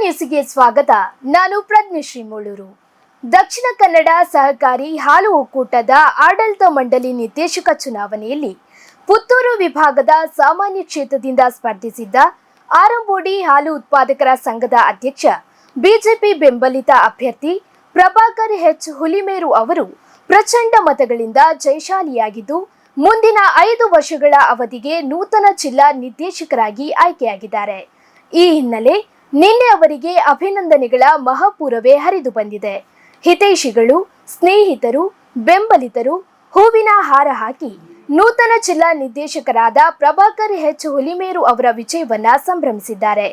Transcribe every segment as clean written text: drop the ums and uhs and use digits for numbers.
ನ್ಯೂಸ್ಗೆ ಸ್ವಾಗತ. ನಾನು ಪ್ರಜ್ಞಶ್ರೀ ಮೂಳೂರು. ದಕ್ಷಿಣ ಕನ್ನಡ ಸಹಕಾರಿ ಹಾಲು ಒಕ್ಕೂಟದ ಆಡಳಿತ ಮಂಡಳಿ ನಿರ್ದೇಶಕ ಚುನಾವಣೆಯಲ್ಲಿ ಪುತ್ತೂರು ವಿಭಾಗದ ಸಾಮಾನ್ಯ ಕ್ಷೇತ್ರದಿಂದ ಸ್ಪರ್ಧಿಸಿದ್ದ ಆರಂಬೋಡಿ ಹಾಲು ಉತ್ಪಾದಕರ ಸಂಘದ ಅಧ್ಯಕ್ಷ ಬಿಜೆಪಿ ಬೆಂಬಲಿತ ಅಭ್ಯರ್ಥಿ ಪ್ರಭಾಕರ್ ಎಚ್ ಹುಲಿಮೇರು ಅವರು ಪ್ರಚಂಡ ಮತಗಳಿಂದ ಜಯಶಾಲಿಯಾಗಿದ್ದು ಮುಂದಿನ 5 ವರ್ಷಗಳ ಅವಧಿಗೆ ನೂತನ ಜಿಲ್ಲಾ ನಿರ್ದೇಶಕರಾಗಿ ಆಯ್ಕೆಯಾಗಿದ್ದಾರೆ. ಈ ಹಿನ್ನೆಲೆ ನಿನ್ನೆ ಅವರಿಗೆ ಅಭಿನಂದನೆಗಳ ಮಹಾಪೂರವೇ ಹರಿದು ಬಂದಿದೆ. ಹಿತೈಷಿಗಳು, ಸ್ನೇಹಿತರು, ಬೆಂಬಲಿತರು ಹೂವಿನ ಹಾರ ಹಾಕಿ ನೂತನ ಜಿಲ್ಲಾ ನಿರ್ದೇಶಕರಾದ ಪ್ರಭಾಕರ್ ಎಚ್ ಹುಲಿಮೇರು ಅವರ ವಿಜಯವನ್ನ ಸಂಭ್ರಮಿಸಿದ್ದಾರೆ.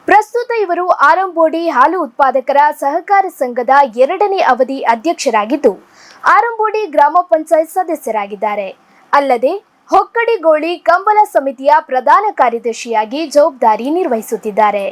ಪ್ರಸ್ತುತ ಇವರು ಆರಂಬೋಡಿ ಹಾಲು ಉತ್ಪಾದಕರ ಸಹಕಾರ ಸಂಘದ 2ನೇ ಅವಧಿ ಅಧ್ಯಕ್ಷರಾಗಿದ್ದು ಆರಂಬೋಡಿ ಗ್ರಾಮ ಪಂಚಾಯತ್ ಸದಸ್ಯರಾಗಿದ್ದಾರೆ. ಅಲ್ಲದೆ ಹೊಕ್ಕಡಿಗೋಳಿ ಕಂಬಳ ಸಮಿತಿಯ ಪ್ರಧಾನ ಕಾರ್ಯದರ್ಶಿಯಾಗಿ ಜವಾಬ್ದಾರಿ ನಿರ್ವಹಿಸುತ್ತಿದ್ದಾರೆ.